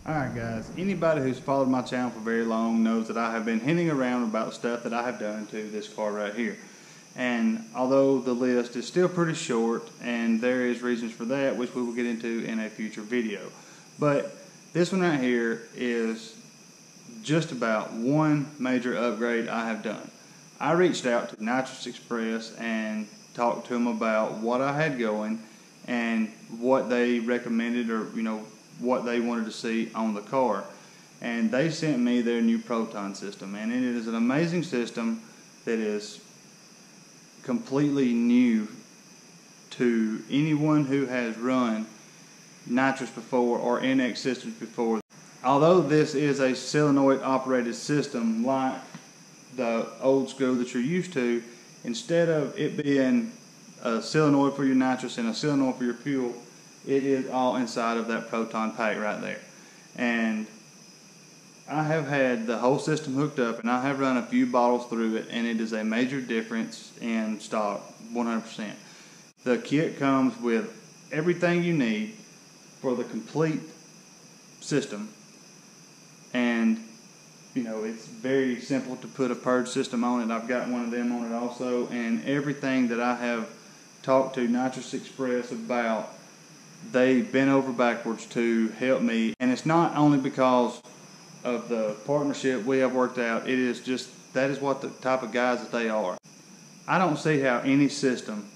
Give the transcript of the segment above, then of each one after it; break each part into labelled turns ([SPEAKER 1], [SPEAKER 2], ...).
[SPEAKER 1] Alright guys, anybody who's followed my channel for very long knows that I have been hinting around about stuff that I have done to this car right here. And although the list is still pretty short, and there is reasons for that, which we will get into in a future video. But this one right here is just about one major upgrade I have done. I reached out to Nitrous Express and talked to them about what I had going and what they recommended, or what they wanted to see on the car. And they sent me their new Proton system, and it is an amazing system that is completely new to anyone who has run nitrous before or NX systems before. Although this is a solenoid operated system like the old school that you're used to, instead of it being a solenoid for your nitrous and a solenoid for your fuel, it is all inside of that Proton pack right there. And I have had the whole system hooked up, and I have run a few bottles through it, and it is a major difference in stock, 100%. The kit comes with everything you need for the complete system, and it's very simple to put a purge system on it. I've got one of them on it also, and everything that I have talked to Nitrous Express about, they bent over backwards to help me. And it's not only because of the partnership we have worked out, it is just, that is what the type of guys that they are. I don't see how any system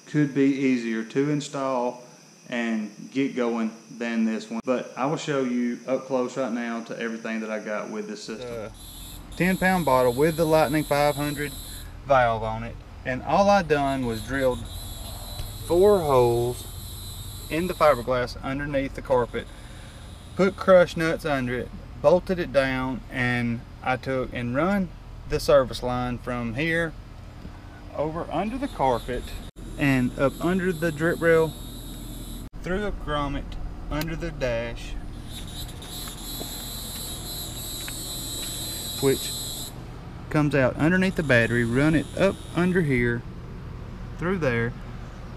[SPEAKER 1] could be easier to install and get going than this one. But I will show you up close right now to everything that I got with this system. 10-pound bottle with the Lightning 500 valve on it, and all I done was drilled 4 holes in the fiberglass underneath the carpet, put crush nuts under it, bolted it down, and I took and run the service line from here over under the carpet and up under the drip rail, through the grommet, under the dash, which comes out underneath the battery, run it up under here, through there,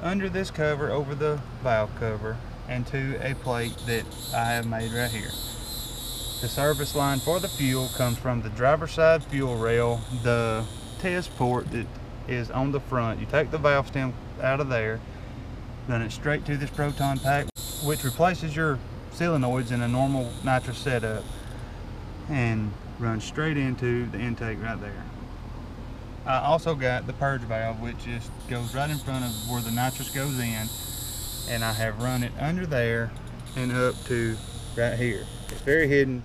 [SPEAKER 1] under this cover, over the valve cover, and to a plate that I have made right here. The service line for the fuel comes from the driver's side fuel rail, the test port that is on the front. You take the valve stem out of there, run it straight to this Proton pack, which replaces your solenoids in a normal nitrous setup, and run straight into the intake right there. I also got the purge valve, which just goes right in front of where the nitrous goes in, and I have run it under there and up to right here. It's very hidden,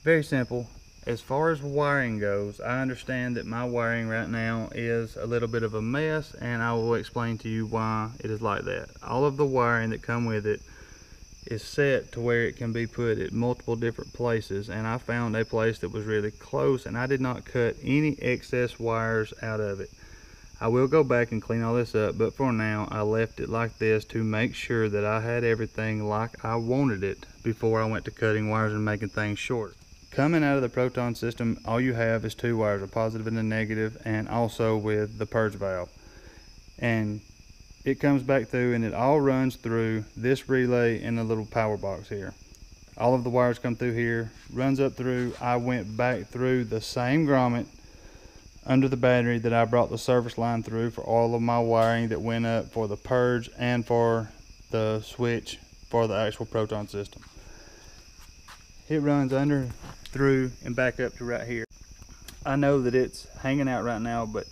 [SPEAKER 1] very simple. As far as wiring goes, I understand that my wiring right now is a little bit of a mess, and I will explain to you why it is like that. All of the wiring that come with it is set to where it can be put at multiple different places, and I found a place that was really close, and I did not cut any excess wires out of it. I will go back and clean all this up, but for now I left it like this to make sure that I had everything like I wanted it before I went to cutting wires and making things short. Coming out of the Proton system, all you have is 2 wires, a positive and a negative, and also with the purge valve. And it comes back through, and it all runs through this relay in the little power box here. All of the wires come through here, runs up through. I went back through the same grommet under the battery that I brought the service line through for all of my wiring that went up for the purge and for the switch for the actual Proton system. It runs under, through, and back up to right here. I know that it's hanging out right now, but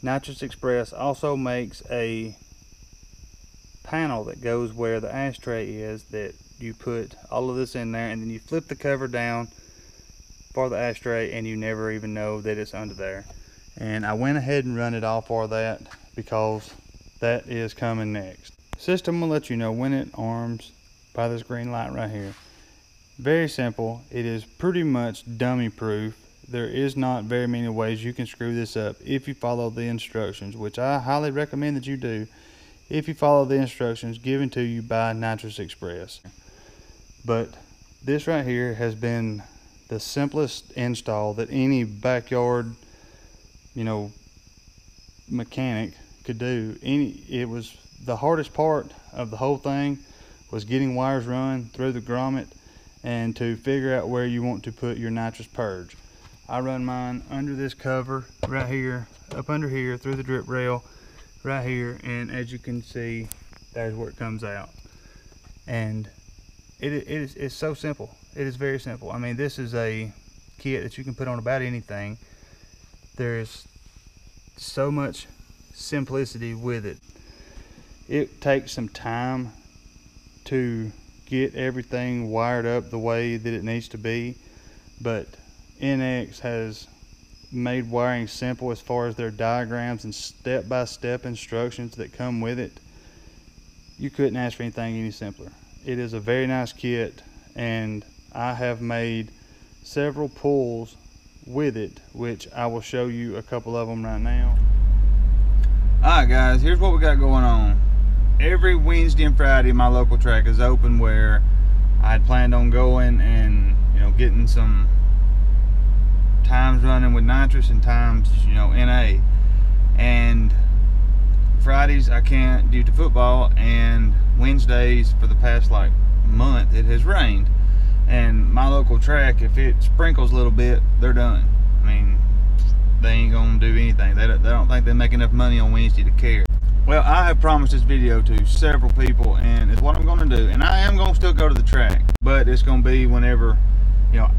[SPEAKER 1] Nitrous Express also makes a panel that goes where the ashtray is, that you put all of this in there, and then you flip the cover down for the ashtray, and you never even know that it's under there. And I went ahead and run it all for that, because that is coming next. The system will let you know when it arms by this green light right here. Very simple. It is pretty much dummy proof. There is not very many ways you can screw this up if you follow the instructions, which I highly recommend that you do if you follow the instructions given to you by Nitrous Express. But this right here has been the simplest install that any backyard mechanic could do. It was the hardest part of the whole thing was getting wires run through the grommet and to figure out where you want to put your nitrous purge. I run mine under this cover right here, up under here, through the drip rail right here, and as you can see, there's where it comes out. And it's so simple. It is very simple. I mean, this is a kit that you can put on about anything. There's so much simplicity with it. It takes some time to get everything wired up the way that it needs to be, but NX has made wiring simple as far as their diagrams and step-by-step instructions that come with it. You couldn't ask for anything any simpler. It is a very nice kit, and I have made several pulls with it, which I will show you a couple of them right now. Alright guys, here's what we got going on. Every Wednesday and Friday my local track is open, where I had planned on going and getting some times running with nitrous and times NA. And Fridays I can't due to football, and Wednesdays for the past month it has rained. And my local track, if it sprinkles a little bit, they're done. I mean, they ain't gonna do anything. They don't think they make enough money on Wednesday to care. Well, I have promised this video to several people, and it's what I'm gonna do. And I am gonna still go to the track, but it's gonna be whenever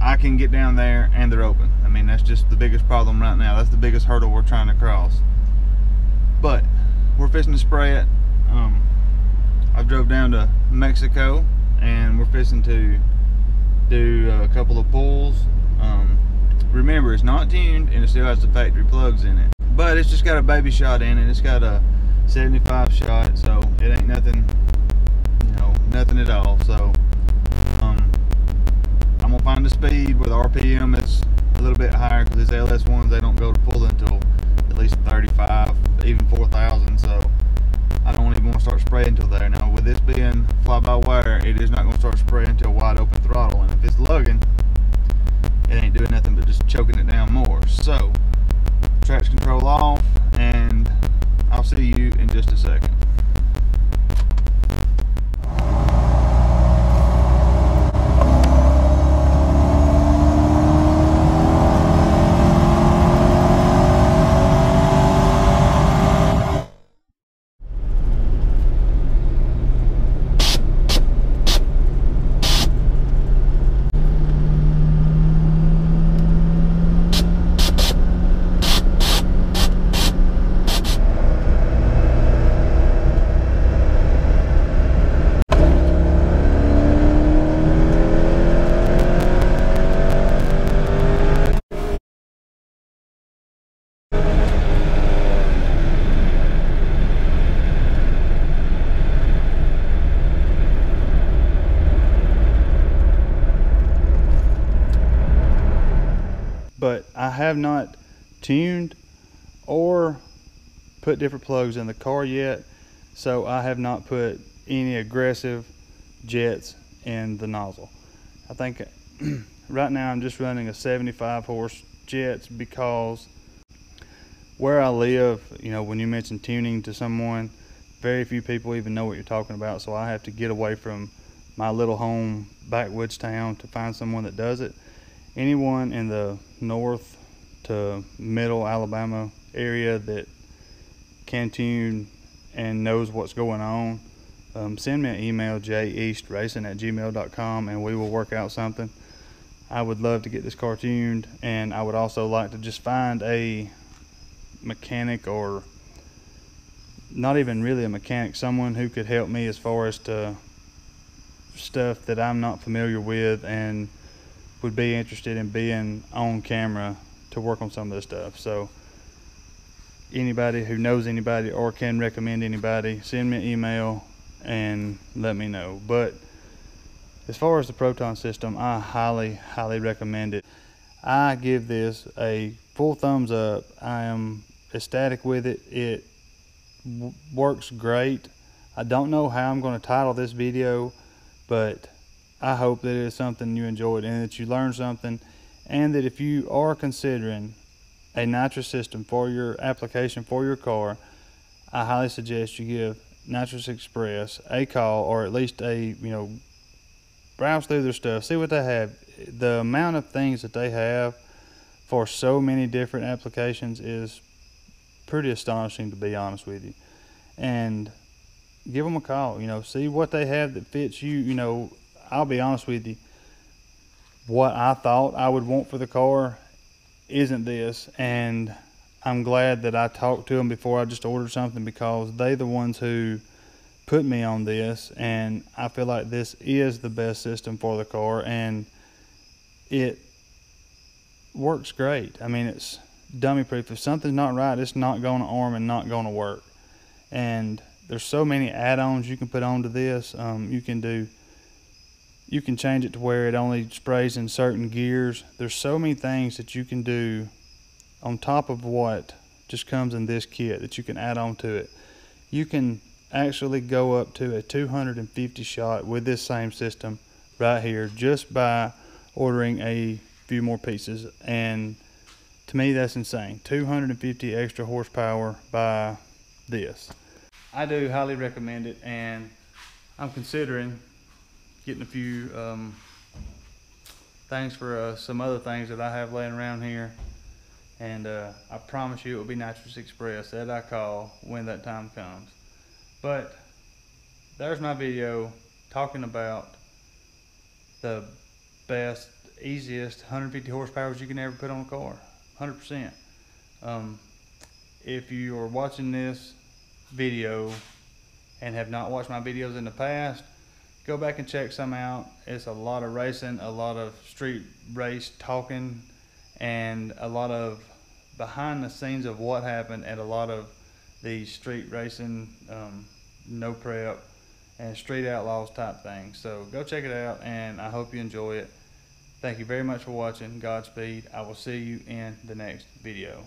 [SPEAKER 1] I can get down there and they're open. I mean, that's just the biggest problem right now. That's the biggest hurdle we're trying to cross. But we're fixing to spray it. I drove down to Mexico, and we're fixing to do a couple of pulls. Remember, it's not tuned and it still has the factory plugs in it, but it's just got a baby shot in it. It's got a 75 shot, so it ain't nothing, nothing at all. So I'm gonna find the speed with RPM that's a little bit higher, because these LS ones, they don't go to pull until at least 35, even 4,000. So I don't even want to start spraying until there. Now with this being fly-by-wire, it is not going to start spraying until wide open throttle, and if it's lugging, it ain't doing nothing but just choking it down more. So traction control off, and I'll see you in just a second. But I have not tuned or put different plugs in the car yet, so I have not put any aggressive jets in the nozzle. I think right now I'm just running a 75 horse jets, because where I live, when you mention tuning to someone, very few people even know what you're talking about, so I have to get away from my little home backwoods town to find someone that does it. Anyone in the north to middle Alabama area that can tune and knows what's going on, send me an email, JeastRacing@gmail.com, and we will work out something. I would love to get this car tuned, and I would also like to just find a mechanic, or not even really a mechanic, someone who could help me as far as to stuff that I'm not familiar with and would be interested in being on camera to work on some of this stuff. So anybody who knows anybody or can recommend anybody, send me an email and let me know. But as far as the Proton system, I highly recommend it. I give this a full thumbs up. I am ecstatic with it. It works great. I don't know how I'm going to title this video, but I hope that it is something you enjoyed and that you learned something, and that if you are considering a nitrous system for your application for your car, I highly suggest you give Nitrous Express a call, or at least a browse through their stuff, see what they have. The amount of things that they have for so many different applications is pretty astonishing, to be honest with you. And give them a call, you know, see what they have that fits you. You know, I'll be honest with you, what I thought I would want for the car isn't this, and I'm glad that I talked to them before I just ordered something, because they the ones who put me on this, and I feel like this is the best system for the car, and it works great. I mean, it's dummy proof. If something's not right, it's not going to arm and not going to work. And there's so many add-ons you can put onto this. You can change it to where it only sprays in certain gears. There's so many things that you can do on top of what just comes in this kit that you can add on to it. You can actually go up to a 250 shot with this same system right here just by ordering a few more pieces. And to me, that's insane. 250 extra horsepower by this. I do highly recommend it, and I'm considering getting a few things for some other things that I have laying around here. And I promise you it will be Nitrous Express that I call when that time comes. But there's my video talking about the best, easiest 150 horsepower you can ever put on a car. 100%. If you are watching this video and have not watched my videos in the past, go back and check some out. It's a lot of racing, a lot of street race talking, and a lot of behind the scenes of what happened at a lot of these street racing, no prep and street outlaws type things. So go check it out, and I hope you enjoy it. Thank you very much for watching. Godspeed. I will see you in the next video.